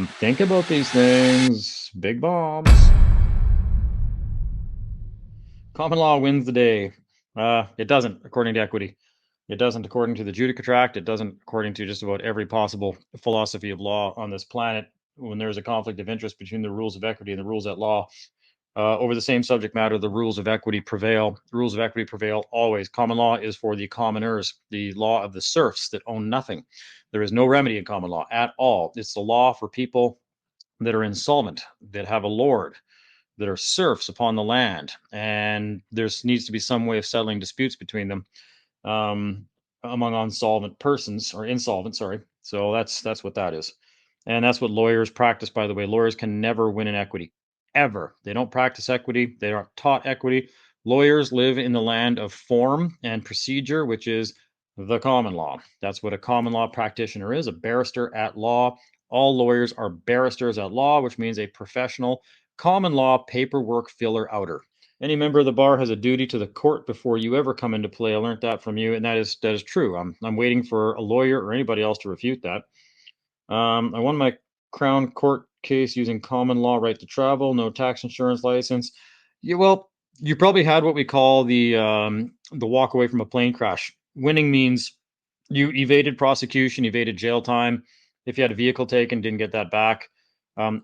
Think about these things. Big bombs. Common law wins the day. It doesn't, according to equity. It doesn't according to the Judicatract. It doesn't according to just about every possible philosophy of law on this planet. When there's a conflict of interest between the rules of equity and the rules at law, over the same subject matter, the rules of equity prevail. The rules of equity prevail always. Common law is for the commoners, the law of the serfs that own nothing. There is no remedy in common law at all. It's the law for people that are insolvent, that have a lord, that are serfs upon the land, and there needs to be some way of settling disputes between them um, among insolvent persons or insolvent. Sorry. So that's what that is, and that's what lawyers practice. By the way, lawyers can never win in equity, ever. They don't practice equity. They aren't taught equity. Lawyers live in the land of form and procedure, which is the common law. That's what a common law practitioner is, a barrister at law. All lawyers are barristers at law, which means a professional common law paperwork filler outer. Any member of the bar has a duty to the court before you ever come into play. I learned that from you, and that is true. I'm waiting for a lawyer or anybody else to refute that. I won my Crown Court case using common law right to travel, no tax insurance license. Yeah, well, you probably had what we call the walk away from a plane crash. Winning means you evaded prosecution, evaded jail time. If you had a vehicle taken, didn't get that back.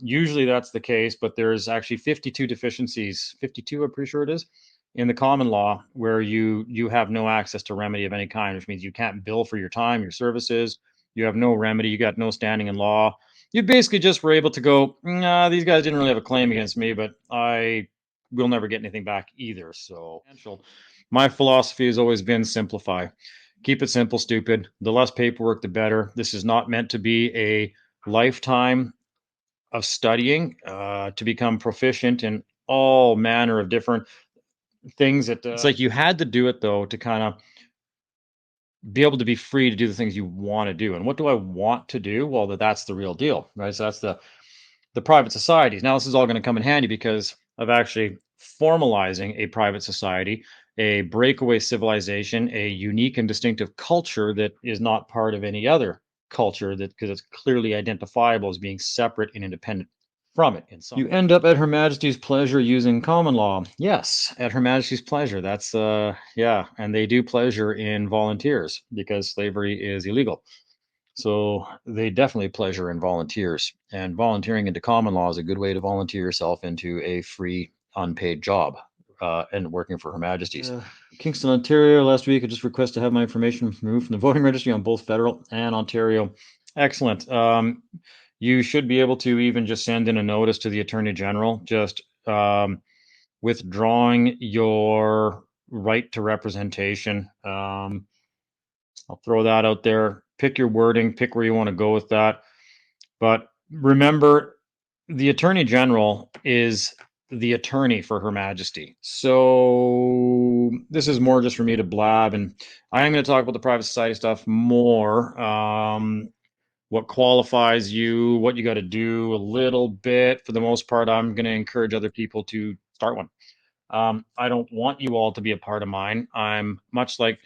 Usually that's the case, but there's actually 52 deficiencies, 52, I'm pretty sure it is, in the common law where you have no access to remedy of any kind, which means you can't bill for your time, your services. You have no remedy. You got no standing in law. You basically just were able to go, nah, these guys didn't really have a claim against me, but I will never get anything back either. So my philosophy has always been simplify. Keep it simple, stupid. The less paperwork, the better. This is not meant to be a lifetime of studying to become proficient in all manner of different things. That it's like you had to do it though to kind of be able to be free to do the things you want to do. And what do I want to do? Well, that's the real deal, right? So that's the private societies. Now this is all going to come in handy because of actually formalizing a private society, a breakaway civilization, a unique and distinctive culture that is not part of any other culture, that because it's clearly identifiable as being separate and independent from it. You end up at Her Majesty's pleasure using common law. Yes, at Her Majesty's pleasure. That's yeah, and they do pleasure in volunteers because slavery is illegal. So they definitely pleasure in volunteers, and volunteering into common law is a good way to volunteer yourself into a free, unpaid job and working for Her Majesty's. Kingston, Ontario. Last week, I just requested to have my information removed from the voting registry on both federal and Ontario. Excellent. You should be able to even just send in a notice to the Attorney General, just withdrawing your right to representation. I'll throw that out there. Pick your wording, pick where you want to go with that. But remember, the Attorney General is the attorney for Her Majesty. So this is more just for me to blab, and I am going to talk about the private society stuff more. What qualifies you, what you got to do a little bit. For the most part, I'm going to encourage other people to start one. I don't want you all to be a part of mine. I'm much like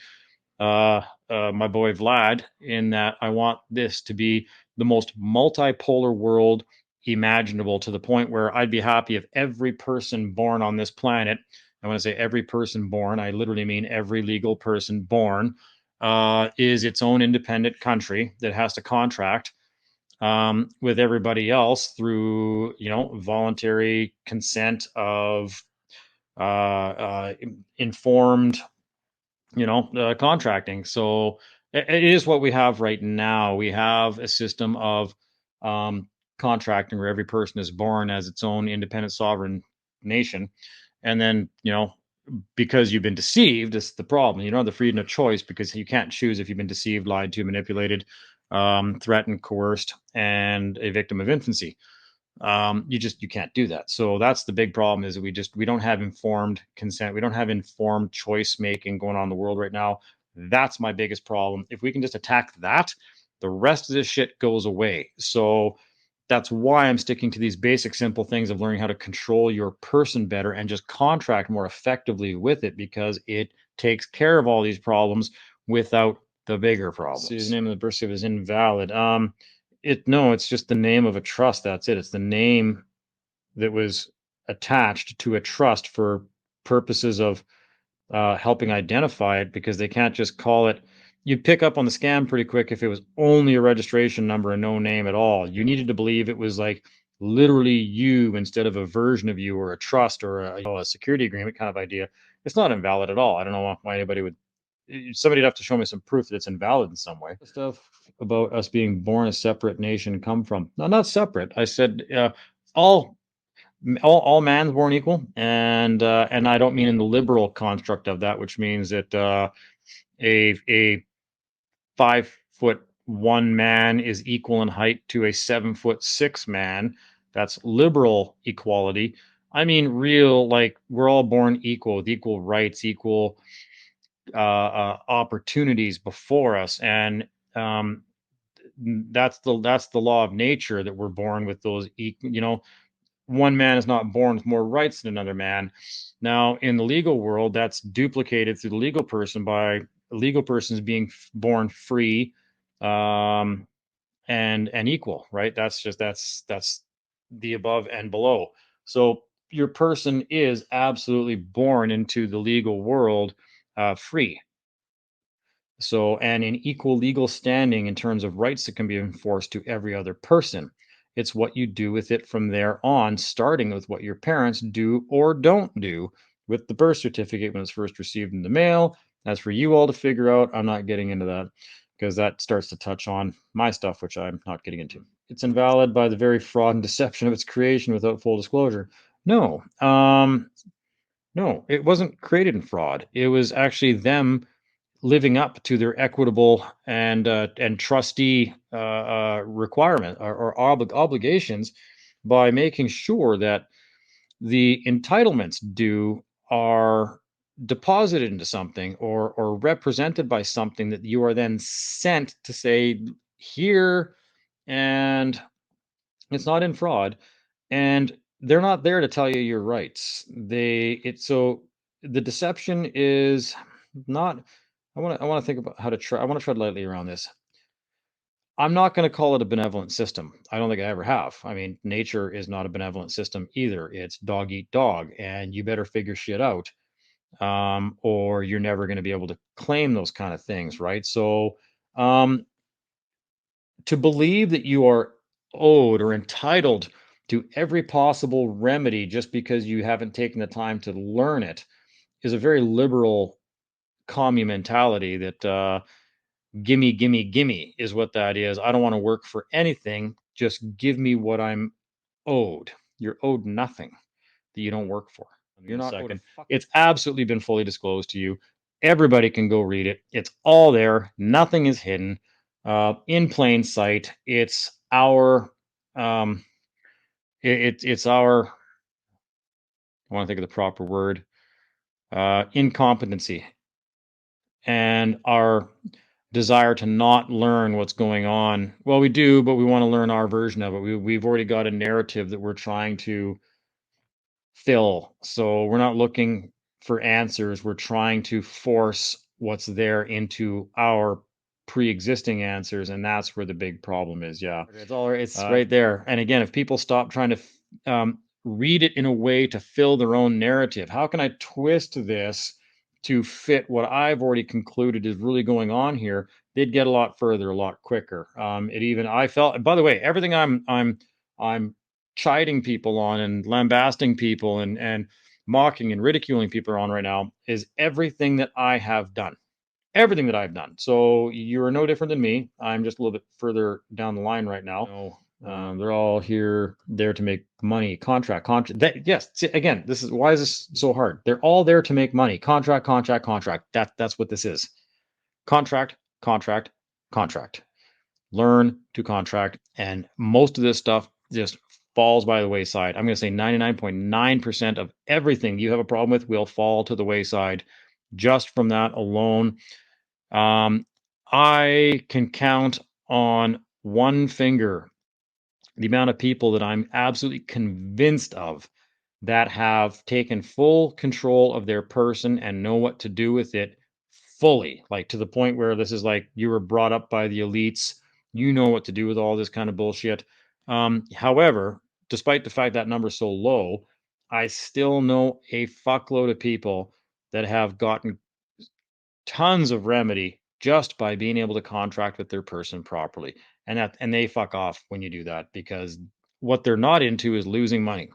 my boy Vlad, in that I want this to be the most multipolar world imaginable, to the point where I'd be happy if every person born on this planet, and when I say every person born, I literally mean every legal person born, is its own independent country that has to contract with everybody else through, voluntary consent of informed contracting. So it is what we have right now. We have a system of contracting where every person is born as its own independent sovereign nation. And then, because you've been deceived, it's the problem. You don't have the freedom of choice because you can't choose if you've been deceived, lied to, manipulated, threatened, coerced, and a victim of infancy. You can't do that. So that's the big problem, is that we don't have informed consent. We don't have informed choice making going on in the world right now. That's my biggest problem. If we can just attack that, the rest of this shit goes away. So that's why I'm sticking to these basic simple things of learning how to control your person better and just contract more effectively with it, because it takes care of all these problems without the bigger problems. His name of the birth certificate is invalid. No, it's just the name of a trust. That's it. It's the name that was attached to a trust for purposes of helping identify it, because they can't just call it. You'd pick up on the scam pretty quick if it was only a registration number and no name at all. You needed to believe it was like literally you instead of a version of you or a trust or a security agreement kind of idea. It's not invalid at all. I don't know why anybody would. Somebody'd have to show me some proof that it's invalid in some way. Stuff about us being born a separate nation come from. No, not separate. I said all all man's born equal, and I don't mean in the liberal construct of that, which means that a 5'1" man is equal in height to a 7'6" man. That's liberal equality. I mean real, like we're all born equal with equal rights, equal opportunities before us, and that's the law of nature, that we're born with those. One man is not born with more rights than another man. Now, in the legal world, that's duplicated through the legal person by legal persons being born free, um, and equal, right? That's the above and below. So your person is absolutely born into the legal world free. So, and in equal legal standing in terms of rights that can be enforced to every other person. It's what you do with it from there on, starting with what your parents do or don't do with the birth certificate when it's first received in the mail. That's for you all to figure out. I'm not getting into that because that starts to touch on my stuff, which I'm not getting into. It's invalid by the very fraud and deception of its creation without full disclosure. No, no, it wasn't created in fraud. It was actually them living up to their equitable and trustee requirement or obligations by making sure that the entitlements due are deposited into something or represented by something that you are then sent to say here, and it's not in fraud, and they're not there to tell you your rights. So the deception is not. I want to think about how to try. I want to tread lightly around this. I'm not going to call it a benevolent system. I don't think I ever have. I mean, nature is not a benevolent system either. It's dog eat dog, and you better figure shit out, or you're never going to be able to claim those kind of things, right? So, um, to believe that you are owed or entitled to every possible remedy just because you haven't taken the time to learn it is a very liberal commie mentality that gimme, gimme, gimme is what that is. I don't want to work for anything. Just give me what I'm owed. You're owed nothing that you don't work for. You're not owed a fucking. It's absolutely been fully disclosed to you. Everybody can go read it. It's all there. Nothing is hidden. In plain sight. It's our um, it's our. I want to think of the proper word. Incompetency and our desire to not learn what's going on. Well, we do, but we want to learn our version of it. We've already got a narrative that we're trying to fill. So we're not looking for answers. We're trying to force what's there into our pre-existing answers, and that's where the big problem is. Yeah, it's right there. And again, if people stop trying to read it in a way to fill their own narrative, how can I twist this to fit what I've already concluded is really going on here? They'd get a lot further, a lot quicker. It even I felt. By the way, everything I'm chiding people on and lambasting people and mocking and ridiculing people on right now is everything that I have done. Everything that I've done. So you're no different than me. I'm just a little bit further down the line right now. They're all there to make money. Contract. Yes. See, again, this is why is this so hard? They're all there to make money. Contract. That's what this is. Contract, contract, contract. Learn to contract, and most of this stuff just falls by the wayside. I'm going to say 99.9% of everything you have a problem with will fall to the wayside just from that alone. I can count on one finger the amount of people that I'm absolutely convinced of that have taken full control of their person and know what to do with it fully, like to the point where this is like you were brought up by the elites. You know what to do with all this kind of bullshit. However, despite the fact that number's so low, I still know a fuckload of people that have gotten tons of remedy just by being able to contract with their person properly. And they fuck off when you do that, because what they're not into is losing money.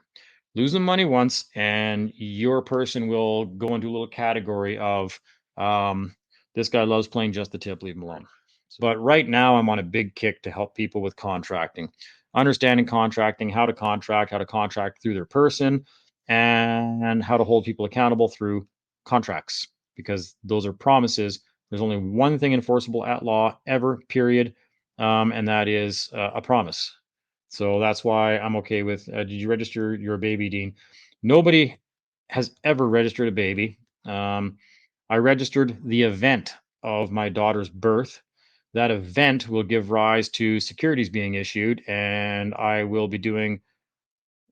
Losing money once, and your person will go into a little category of um, this guy loves playing just the tip, leave him alone. But right now, I'm on a big kick to help people with contracting, understanding contracting, how to contract through their person, and how to hold people accountable through contracts, because those are promises. There's only one thing enforceable at law ever, period, and that is a promise. So that's why I'm okay with. Did you register your baby, Dean? Nobody has ever registered a baby. I registered the event of my daughter's birth. That event will give rise to securities being issued, and I will be doing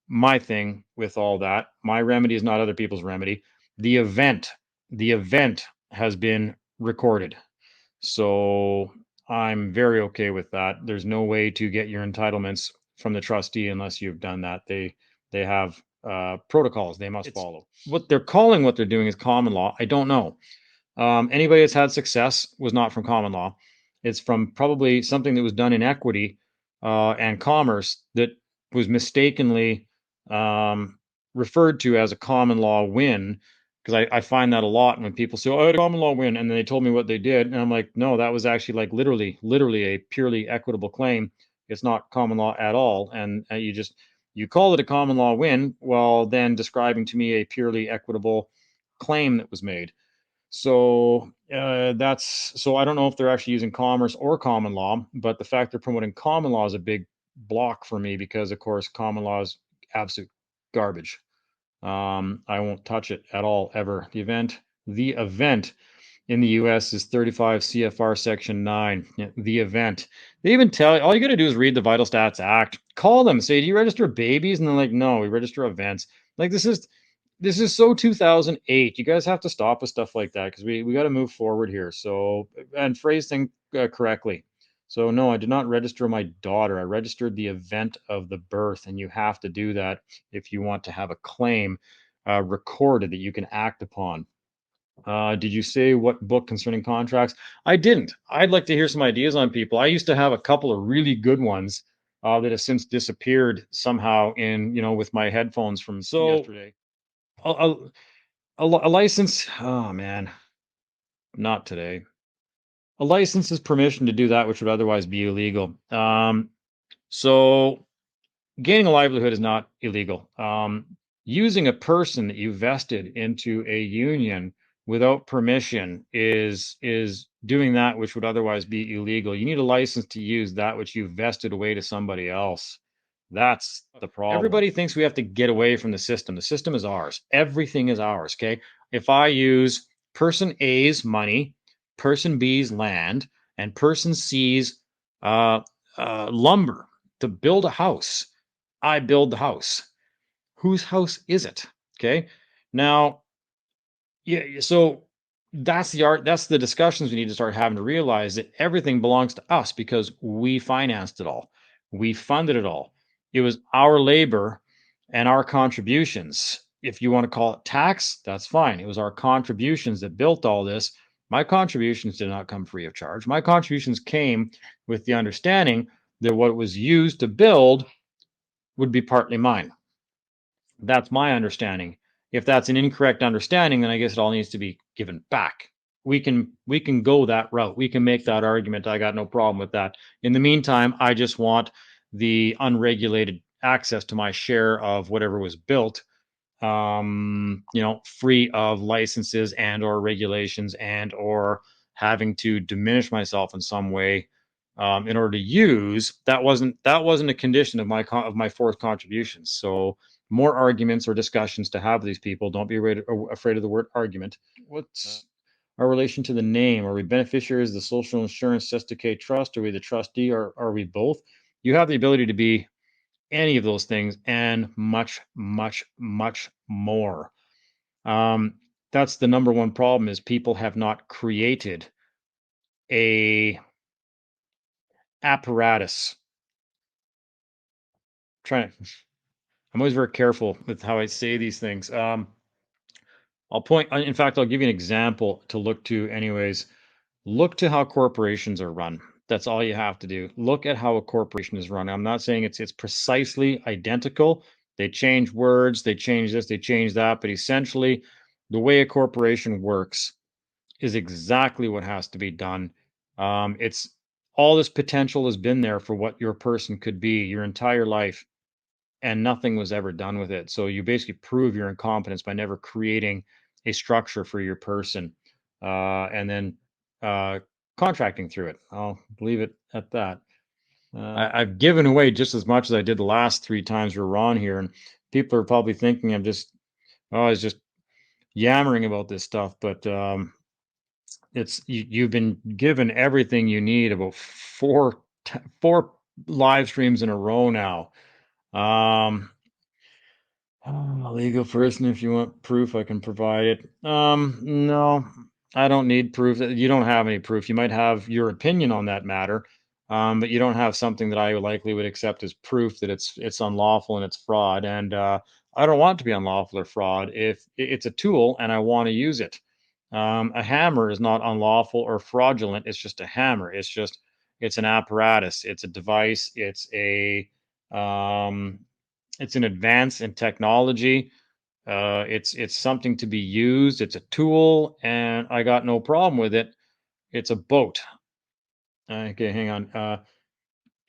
my thing with all that. My remedy is not other people's remedy. The event, the event has been recorded. So I'm very okay with that. There's no way to get your entitlements from the trustee unless you've done that. They have protocols they must follow. What they're calling what they're doing is common law. I don't know. Anybody that's had success was not from common law. It's from probably something that was done in equity and commerce that was mistakenly um, referred to as a common law win. Because I find that a lot when people say, "Oh, I had a common law win," and then they told me what they did, and I'm like, "No, that was actually like literally a purely equitable claim. It's not common law at all." And you call it a common law win while then describing to me a purely equitable claim that was made. So so I don't know if they're actually using commerce or common law, but the fact they're promoting common law is a big block for me, because of course common law is absolute garbage. I won't touch it at all ever. The event in the US is 35 CFR Section 9. Yeah, the event. They even tell you, all you got to do is read the Vital Stats Act. Call them, say, "Do you register babies?" And they're like, "No, we register events." Like, this is so 2008. You guys have to stop with stuff like that, because we got to move forward here. So, and phrase things correctly. So no, I did not register my daughter. I registered the event of the birth, and you have to do that if you want to have a claim recorded that you can act upon. Did you say what book concerning contracts? I didn't. I'd like to hear some ideas on people. I used to have a couple of really good ones that have since disappeared somehow with my headphones from yesterday. A, a, a license, oh man, not today. A license is permission to do that which would otherwise be illegal. So gaining a livelihood is not illegal. Using a person that you vested into a union without permission is doing that which would otherwise be illegal. You need a license to use that which you vested away to somebody else. That's the problem. Everybody thinks we have to get away from the system. The system is ours. Everything is ours. Okay. If I use person A's money, person B's land, and person C's uh, lumber to build a house, I build the house. Whose house is it? Okay. Now, yeah, so that's the art. That's the discussions we need to start having, to realize that everything belongs to us because we financed it all. We funded it all. It was our labor and our contributions. If you want to call it tax, that's fine. It was our contributions that built all this. My contributions did not come free of charge. My contributions came with the understanding that what was used to build would be partly mine. That's my understanding. If that's an incorrect understanding, then I guess it all needs to be given back. We can go that route. We can make that argument. I got no problem with that. In the meantime, I just want the unregulated access to my share of whatever was built, free of licenses and or regulations and or having to diminish myself in some way in order to use. That wasn't a condition of my forced contributions. So more arguments or discussions to have with these people. Don't be afraid of the word argument. What's our relation to the name? Are we beneficiaries of the social insurance just decay trust? Are we the trustee, or are we both? You have the ability to be any of those things and much, much, much more. Um, that's the number one problem, is people have not created a apparatus. I'm always very careful with how I say these things. In fact, I'll give you an example to look to anyways. Look to how corporations are run. That's all you have to do. Look at how a corporation is run. I'm not saying it's precisely identical. They change words, they change this, they change that, but essentially the way a corporation works is exactly what has to be done. It's all this potential has been there for what your person could be your entire life, and nothing was ever done with it. So you basically prove your incompetence by never creating a structure for your person, and then uh, contracting through it. I'll leave it at that. I've given away just as much as I did the last 3 times we were on here, and people are probably thinking I was just yammering about this stuff, but you've been given everything you need about four live streams in a row now. Um, Legal person, if you want proof, I can provide it. No, I don't need proof. You don't have any proof. You might have your opinion on that matter, but you don't have something that I likely would accept as proof that it's unlawful and it's fraud. And I don't want it to be unlawful or fraud. If it's a tool and I want to use it, a hammer is not unlawful or fraudulent. It's just a hammer. It's an apparatus. It's a device. Um, it's an advance in technology. It's something to be used. It's a tool, and I got no problem with it. It's a boat. Okay, hang on.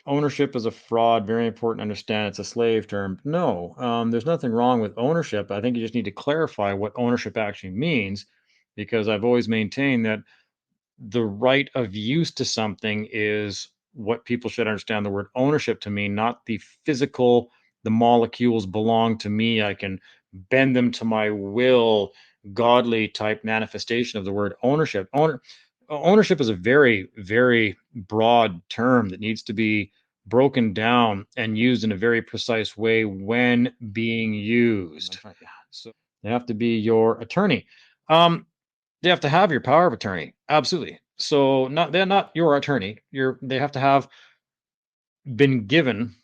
Ownership is a fraud. Very important to understand. It's a slave term. No, there's nothing wrong with ownership. I think you just need to clarify what ownership actually means, because I've always maintained that the right of use to something is what people should understand the word ownership to mean, not the physical, the molecules belong to me. I can bend them to my will, godly type manifestation of the word ownership. Ownership is a very, very broad term that needs to be broken down and used in a very precise way when being used. So they have to be your attorney. They have to have your power of attorney. Absolutely. So they're not your attorney. They have to have been given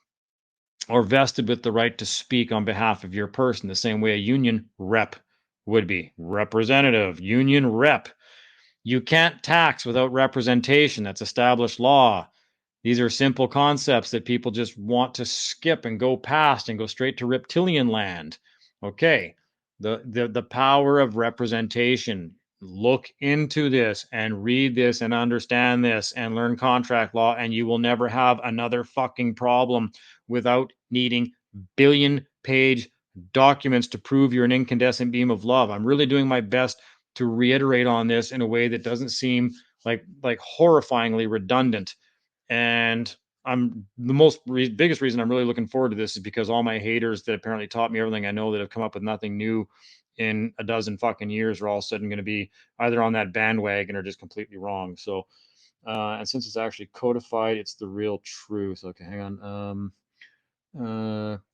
or vested with the right to speak on behalf of your person, the same way a union rep would be. Representative, union rep. You can't tax without representation. That's established law. These are simple concepts that people just want to skip and go past and go straight to reptilian land. Okay, the power of representation. Look into this and read this and understand this and learn contract law, and you will never have another fucking problem without needing billion-page documents to prove you're an incandescent beam of love. I'm really doing my best to reiterate on this in a way that doesn't seem like horrifyingly redundant. And biggest reason I'm really looking forward to this is because all my haters that apparently taught me everything I know, that have come up with nothing new in a dozen fucking years, are all of a sudden going to be either on that bandwagon or just completely wrong. So, and since it's actually codified, it's the real truth. Okay, hang on.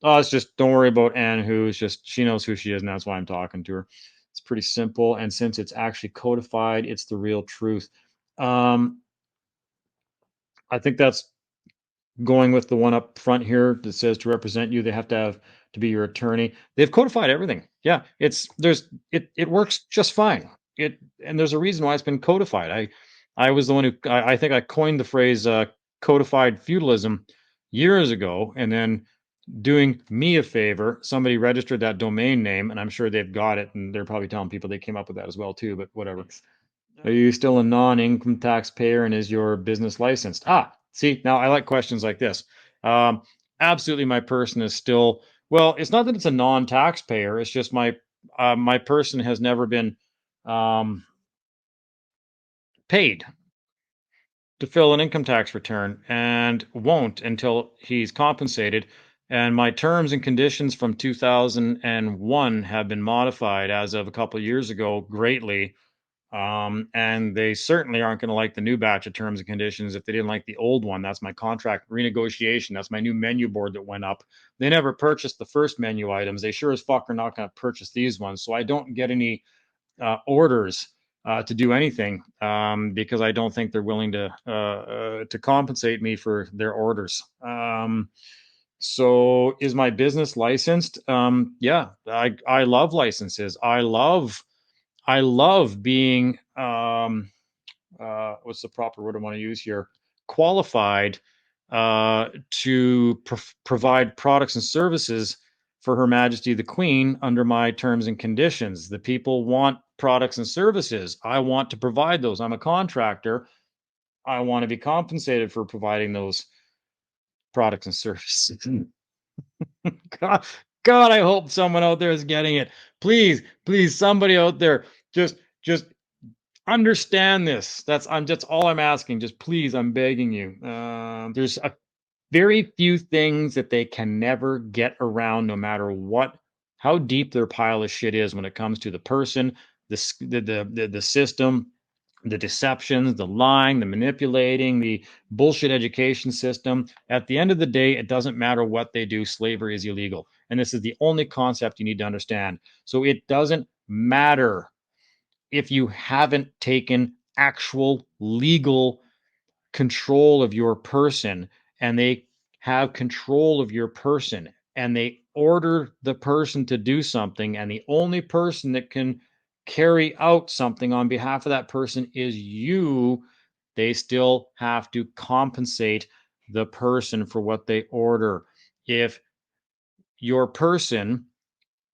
It's just, don't worry about Anne, who is just, she knows who she is, and that's why I'm talking to her. It's pretty simple. And since it's actually codified, it's the real truth. I think that's going with the one up front here that says to represent you, they have to be your attorney. They've codified everything. Yeah, it works just fine. And there's a reason why it's been codified. I was the one who I think I coined the phrase codified feudalism years ago, and then doing me a favor, somebody registered that domain name, and I'm sure they've got it, and they're probably telling people they came up with that as well too. But whatever. Are you still a non-income taxpayer, and is your business licensed? See, now I like questions like this. Um, Absolutely, my person is still, well, it's not that it's a non-taxpayer. It's just my person has never been um, paid to fill an income tax return, and won't until he's compensated. And my terms and conditions from 2001 have been modified as of a couple of years ago greatly. And they certainly aren't going to like the new batch of terms and conditions if they didn't like the old one. That's my contract renegotiation. That's my new menu board that went up. They never purchased the first menu items. They sure as fuck are not going to purchase these ones. So I don't get any orders to do anything, because I don't think they're willing to compensate me for their orders. So is my business licensed? Yeah, I love licenses. I love being what's the proper word I want to use here? Qualified to provide products and services for Her Majesty the Queen under my terms and conditions. The people want products and services. I want to provide those. I'm a contractor. I want to be compensated for providing those products and services. God, God, I hope someone out there is getting it. Please, please, somebody out there, just understand this. That's all I'm asking. Just please, I'm begging you. There's a very few things that they can never get around, no matter what, how deep their pile of shit is when it comes to the person, the system, the deceptions, the lying, the manipulating, the bullshit education system. At the end of the day, it doesn't matter what they do. Slavery is illegal. And this is the only concept you need to understand. So it doesn't matter if you haven't taken actual legal control of your person, and they have control of your person, and they order the person to do something, and the only person that can carry out something on behalf of that person is you, they still have to compensate the person for what they order. If your person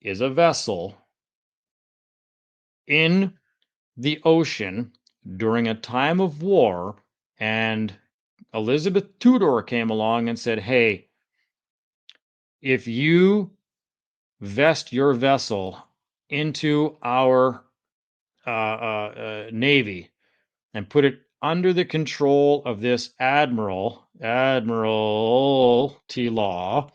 is a vessel in the ocean during a time of war, and Elizabeth Tudor came along and said, hey, if you vest your vessel into our Navy and put it under the control of this Admiralty law,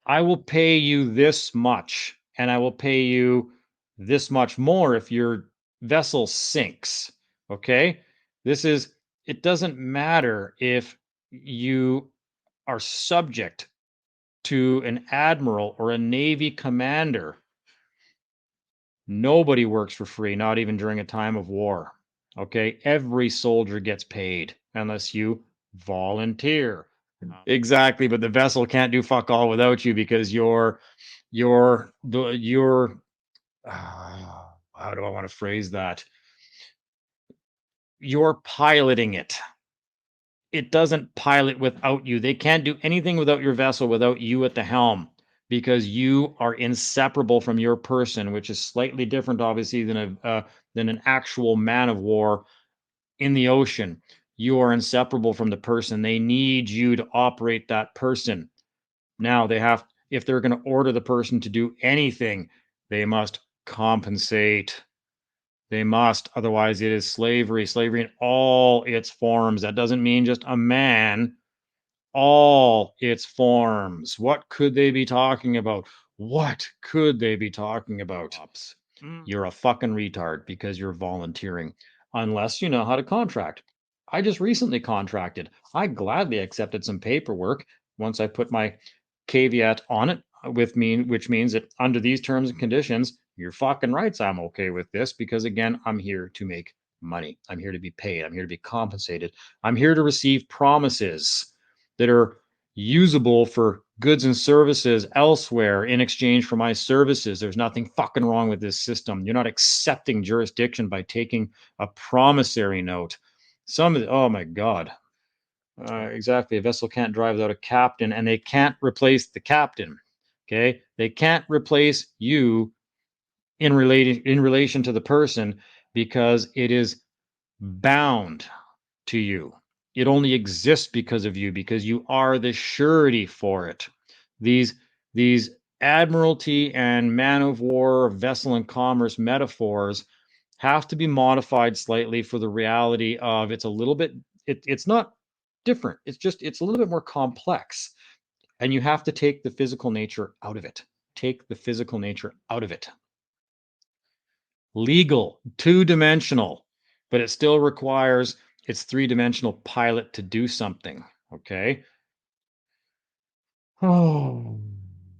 I will pay you this much, and I will pay you this much more if your vessel sinks. Okay? It doesn't matter if you are subject to an admiral or a Navy commander. Nobody works for free, not even during a time of war. Okay? Every soldier gets paid unless you volunteer. Exactly, but the vessel can't do fuck all without you because you're how do I want to phrase that? You're piloting it. It doesn't pilot without you. They can't do anything without your vessel, without you at the helm, because you are inseparable from your person, which is slightly different, obviously, than an actual man of war in the ocean. You are inseparable from the person. They need you to operate that person. Now if they're going to order the person to do anything, they must compensate. They must, otherwise it is slavery. Slavery in all its forms. That doesn't mean just a man. All its forms. What could they be talking about? What could they be talking about? You're a fucking retard because you're volunteering, unless you know how to contract. I just recently contracted. I gladly accepted some paperwork once I put my caveat on it which means that under these terms and conditions, you're fucking rights. I'm okay with this because, again, I'm here to make money. I'm here to be paid. I'm here to be compensated. I'm here to receive promises that are usable for goods and services elsewhere in exchange for my services. There's nothing fucking wrong with this system. You're not accepting jurisdiction by taking a promissory note. Oh my God. Exactly. A vessel can't drive without a captain, and they can't replace the captain. Okay. They can't replace you in relation to the person because it is bound to you. It only exists because of you, because you are the surety for it. These admiralty and man of war, vessel and commerce metaphors have to be modified slightly for the reality of it's a little bit it's not different. It's a little bit more complex. And you have to take the physical nature out of it. Take the physical nature out of it. Legal, two-dimensional, but it still requires its three-dimensional pilot to do something. Okay. Oh.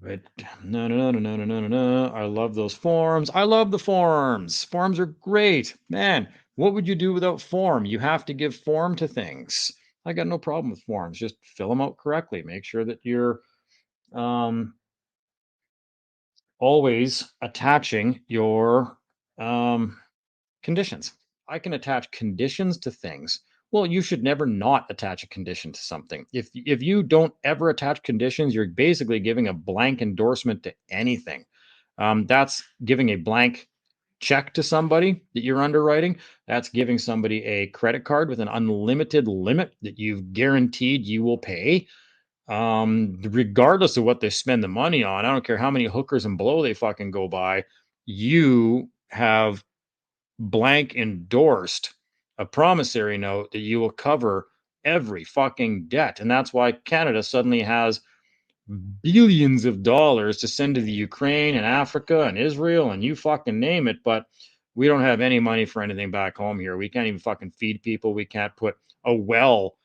Right. No, no, no, no, no, no, no, no, no. I love those forms. I love the forms. Forms are great. Man, what would you do without form? You have to give form to things. I got no problem with forms. Just fill them out correctly. Make sure that you're um, always attaching your conditions. I can attach conditions to things. Well, you should never not attach a condition to something. If you don't ever attach conditions, you're basically giving a blank endorsement to anything. That's giving a blank check to somebody that you're underwriting. That's giving somebody a credit card with an unlimited limit that you've guaranteed you will pay, regardless of what they spend the money on. I don't care how many hookers and blow they fucking go by. You have blank endorsed a promissory note that you will cover every fucking debt. And that's why Canada suddenly has billions of dollars to send to the Ukraine and Africa and Israel and you fucking name it. But we don't have any money for anything back home here. We can't even fucking feed people. We can't put a well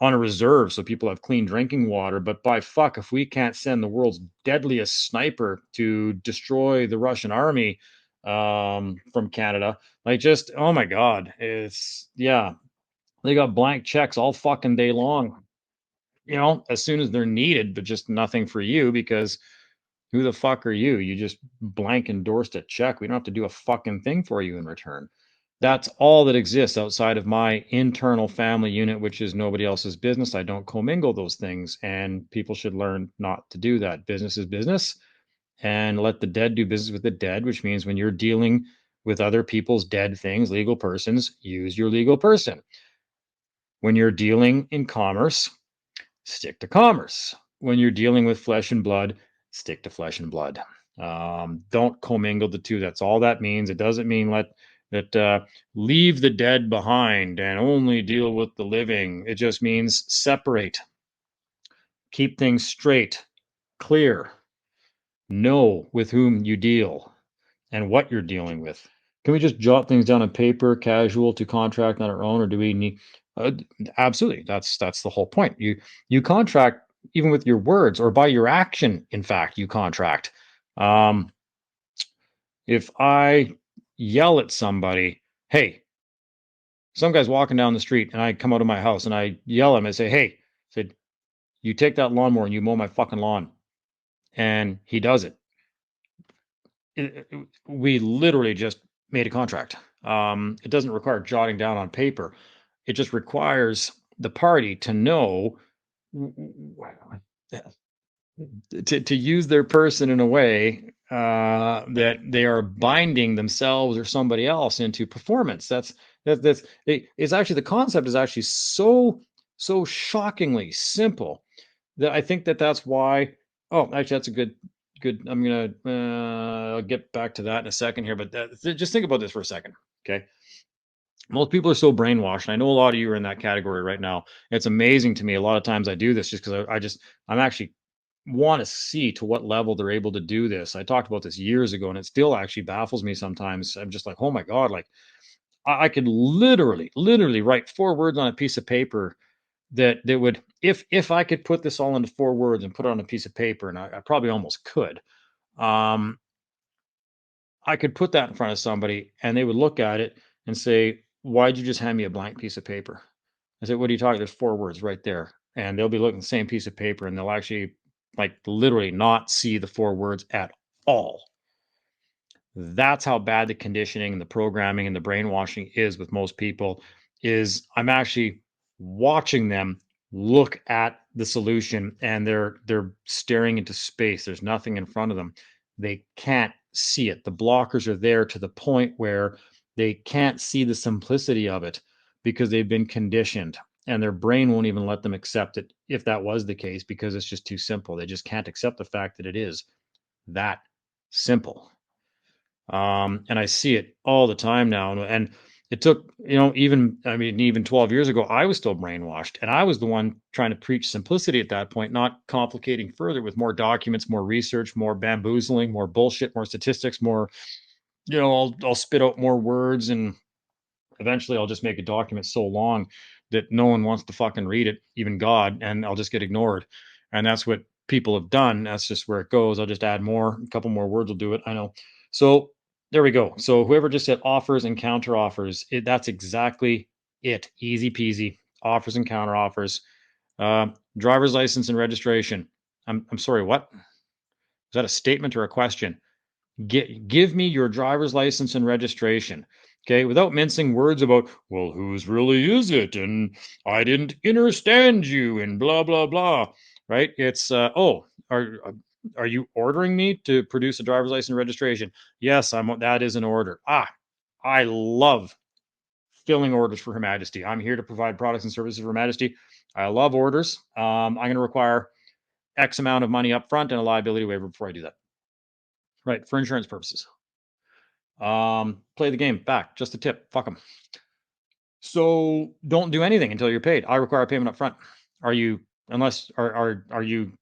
on a reserve so people have clean drinking water. But by fuck, if we can't send the world's deadliest sniper to destroy the Russian army from Canada, like just, oh my God, it's, yeah, they got blank checks all fucking day long, as soon as they're needed, but just nothing for you because who the fuck are you? You just blank endorsed a check. We don't have to do a fucking thing for you in return. That's all that exists outside of my internal family unit, which is nobody else's business. I don't commingle those things, and people should learn not to do that. Business is business, and let the dead do business with the dead, which means when you're dealing with other people's dead things, legal persons, use your legal person. When you're dealing in commerce, stick to commerce. When you're dealing with flesh and blood, stick to flesh and blood. Don't commingle the two. That's all that means. It doesn't mean leave the dead behind and only deal with the living. It just means separate, keep things straight, clear, know with whom you deal and what you're dealing with. Can we just jot things down on paper, casual to contract on our own, or do we need? Uh, Absolutely, that's the whole point. You contract even with your words or by your action. In fact, you contract. Um, if I yell at somebody, hey, some guy's walking down the street, and I come out of my house and I yell at him and say, hey, said you take that lawnmower and you mow my fucking lawn, and he does it. We literally just made a contract. It doesn't require jotting down on paper. It just requires the party to know to use their person in a way that they are binding themselves or somebody else into performance. It's actually, the concept is actually so shockingly simple that I think that's why. Oh, actually, that's a good. I'm gonna I'll get back to that in a second here, but just think about this for a second, okay? Most people are so brainwashed. And I know a lot of you are in that category right now. It's amazing to me. A lot of times I do this just because I'm actually want to see to what level they're able to do this. I talked about this years ago, and it still actually baffles me sometimes. I'm just like, oh my God, like I could literally write 4 words on a piece of paper that would, if I could put this all into 4 words and put it on a piece of paper, and I probably almost could, um, I could put that in front of somebody and they would look at it and say, why'd you just hand me a blank piece of paper? I said, what are you talking? There's 4 words right there. And they'll be looking at the same piece of paper and they'll actually like literally not see the 4 words at all. That's how bad the conditioning and the programming and the brainwashing is with most people. Is I'm actually watching them look at the solution and they're staring into space. There's nothing in front of them. They can't see it. The blockers are there to the point where they can't see the simplicity of it because they've been conditioned, and their brain won't even let them accept it if that was the case, because it's just too simple. They just can't accept the fact that it is that simple. And I see it all the time now. And it took, even 12 years ago, I was still brainwashed, and I was the one trying to preach simplicity at that point, not complicating further with more documents, more research, more bamboozling, more bullshit, more statistics, more, I'll spit out more words, and eventually I'll just make a document so long that no one wants to fucking read it, even God, and I'll just get ignored. And that's what people have done. That's just where it goes. I'll just add more. A couple more words will do it. I know. So there we go. So whoever just said offers and counter offers, that's exactly it. Easy peasy. Offers and counter offers. Driver's license and registration. I'm sorry, what? Is that a statement or a question? Give me your driver's license and registration. Okay, without mincing words about, well, whose really is it? And I didn't understand you and blah, blah, blah. Right? It's, are you ordering me to produce a driver's license and registration? Yes, that is an order. I love filling orders for Her Majesty. I'm here to provide products and services for Her Majesty. I love orders. I'm going to require X amount of money up front and a liability waiver before I do that. Right, for insurance purposes. Play the game back. Just a tip. Fuck them. So don't do anything until you're paid. I require payment up front. Are you going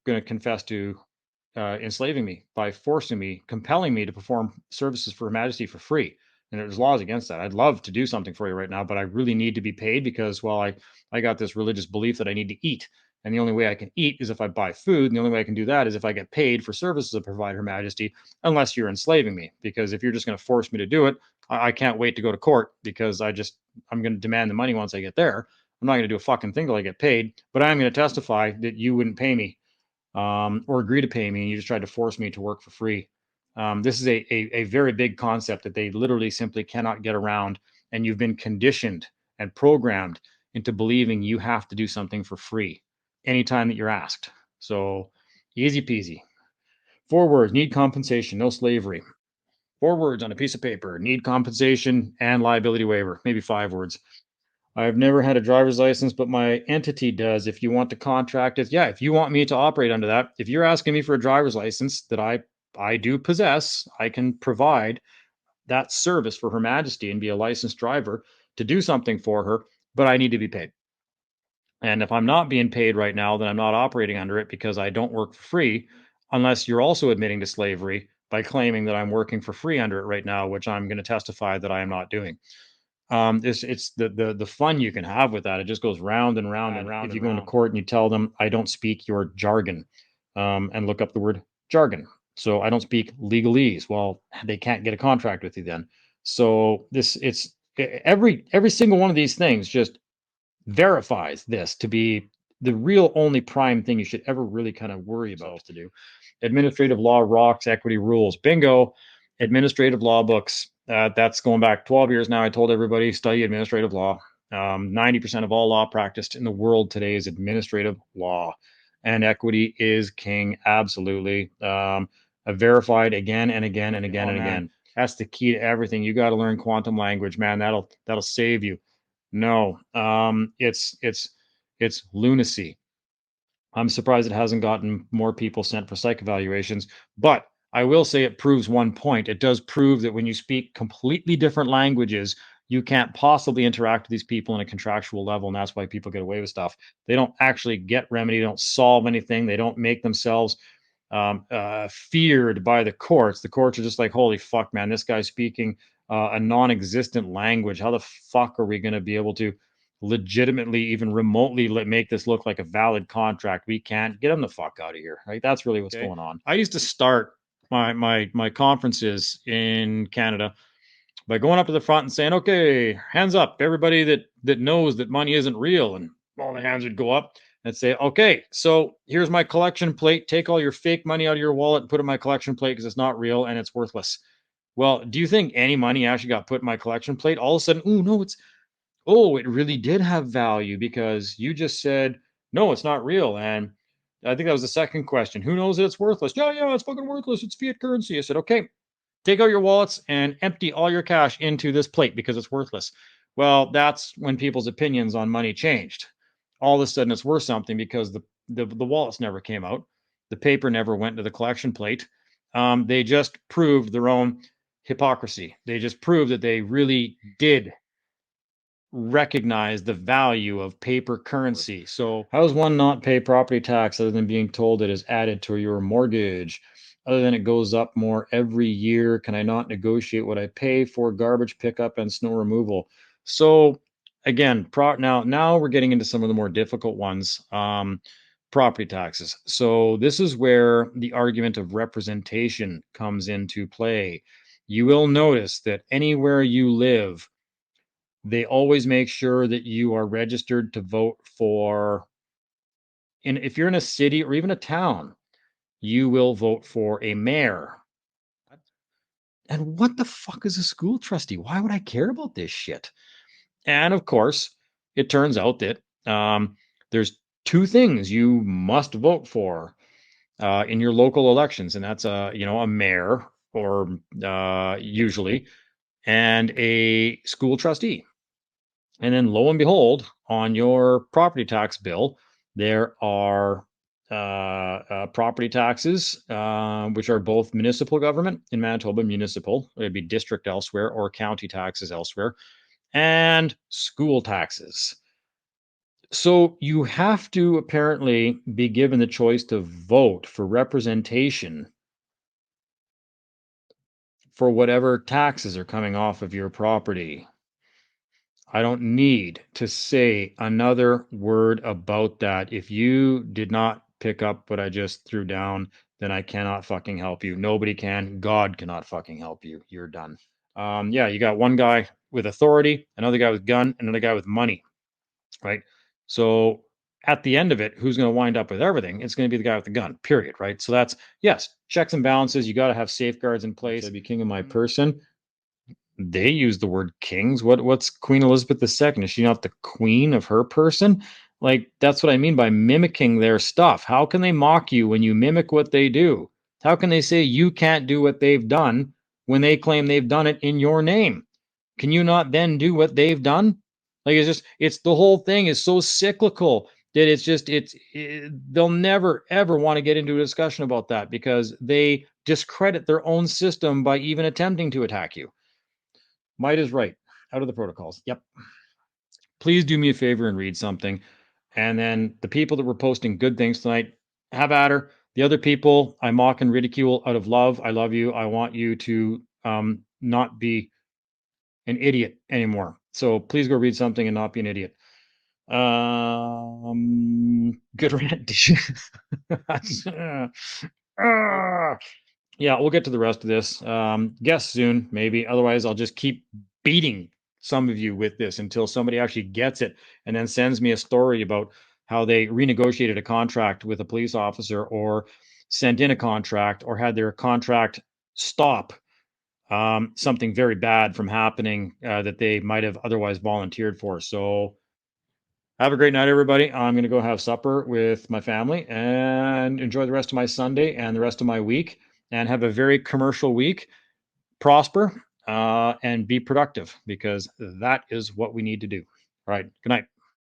to confess to enslaving me by forcing me, compelling me to perform services for Her Majesty for free? And there's laws against that. I'd love to do something for you right now, but I really need to be paid because, well, I got this religious belief that I need to eat. And the only way I can eat is if I buy food. And the only way I can do that is if I get paid for services to provide Her Majesty, unless you're enslaving me. Because if you're just going to force me to do it, I can't wait to go to court because I'm going to demand the money once I get there. I'm not going to do a fucking thing till I get paid, but I'm going to testify that you wouldn't pay me or agree to pay me, and you just tried to force me to work for free. This is a very big concept that they literally simply cannot get around, and you've been conditioned and programmed into believing you have to do something for free anytime that you're asked. So easy peasy. 4 words: need compensation, no slavery. 4 words on a piece of paper: need compensation and liability waiver. Maybe 5 words. I've never had a driver's license, but my entity does. If you want to contract it, yeah, if you want me to operate under that, if you're asking me for a driver's license that I do possess, I can provide that service for Her Majesty and be a licensed driver to do something for her, but I need to be paid. And if I'm not being paid right now, then I'm not operating under it because I don't work for free, unless you're also admitting to slavery by claiming that I'm working for free under it right now, which I'm going to testify that I am not doing. It's the fun you can have with that. It just goes round and round and round. If you go into court and you tell them, I don't speak your jargon, and look up the word jargon. So I don't speak legalese. Well, they can't get a contract with you then. So it's every single one of these things just verifies this to be the real only prime thing you should ever really kind of worry about to do. Administrative law rocks, equity rules. Bingo. Administrative law books. That's going back 12 years now. I told everybody study administrative law. 90% of all law practiced in the world today is administrative law, and equity is king. Absolutely. Verified again and again and again and again. That's the key to everything. You got to learn quantum language, man. That'll save you. No, it's lunacy. I'm surprised it hasn't gotten more people sent for psych evaluations, but I will say it proves one point. It does prove that when you speak completely different languages, you can't possibly interact with these people on a contractual level, and that's why people get away with stuff. They don't actually get remedy, they don't solve anything, they don't make themselves feared by the courts. The courts are just like, holy fuck, man, this guy's speaking a non-existent language. How the fuck are we going to be able to legitimately, even remotely, make this look like a valid contract? We can't. Get him the fuck out of here. Right? That's really what's going on. I used to start my conferences in Canada by going up to the front and saying, okay, hands up, everybody that knows that money isn't real. And all the hands would go up and say, okay, so here's my collection plate. Take all your fake money out of your wallet and put it in my collection plate because it's not real and it's worthless. Well, do you think any money actually got put in my collection plate? All of a sudden, oh no, it really did have value because you just said, no, it's not real. And I think that was the second question. Who knows that it's worthless? Yeah, it's fucking worthless. It's fiat currency. I said, okay, take out your wallets and empty all your cash into this plate because it's worthless. Well, that's when people's opinions on money changed. All of a sudden, it's worth something because the wallets never came out. The paper never went to the collection plate. They just proved their own hypocrisy. They just proved that they really did recognize the value of paper currency. So how does one not pay property tax other than being told it is added to your mortgage? Other than it goes up more every year, can I not negotiate what I pay for garbage pickup and snow removal? So again, now we're getting into some of the more difficult ones. property taxes. So this is where the argument of representation comes into play. You will notice that anywhere you live, they always make sure that you are registered to vote for, and if you're in a city or even a town, you will vote for a mayor. And what the fuck is a school trustee? Why would I care about this shit? And of course, it turns out that there's two things you must vote for in your local elections, and that's a mayor or usually, and a school trustee. And then lo and behold, on your property tax bill, there are property taxes, which are both municipal government in Manitoba, municipal, it'd be district elsewhere, or county taxes elsewhere, and school taxes. So you have to apparently be given the choice to vote for representation for whatever taxes are coming off of your property. I don't need to say another word about that. If you did not pick up what I just threw down, then I cannot fucking help you. Nobody can. God cannot fucking help you. You're done. Yeah, you got one guy with authority, another guy with gun, another guy with money, right? So at the end of it, who's going to wind up with everything? It's going to be the guy with the gun, period, right? So that's, yes, checks and balances. You got to have safeguards in place. I'd be king of my person. They use the word kings. What's Queen Elizabeth II? Is she not the queen of her person? Like, that's what I mean by mimicking their stuff. How can they mock you when you mimic what they do? How can they say you can't do what they've done when they claim they've done it in your name? Can you not then do what they've done? Like, it's the whole thing is so cyclical that they'll never ever want to get into a discussion about that because they discredit their own system by even attempting to attack you. Might is right. Out of the protocols. Yep. Please do me a favor and read something. And then the people that were posting good things tonight, have at her. The other people I mock and ridicule out of love. I love you. I want you to not be an idiot anymore. So please go read something and not be an idiot. Good rant. Yeah, we'll get to the rest of this. Guess soon, maybe. Otherwise, I'll just keep beating some of you with this until somebody actually gets it and then sends me a story about how they renegotiated a contract with a police officer or sent in a contract or had their contract stop something very bad from happening that they might have otherwise volunteered for. So have a great night, everybody. I'm going to go have supper with my family and enjoy the rest of my Sunday and the rest of my week and have a very commercial week. Prosper and be productive because that is what we need to do. All right. Good night.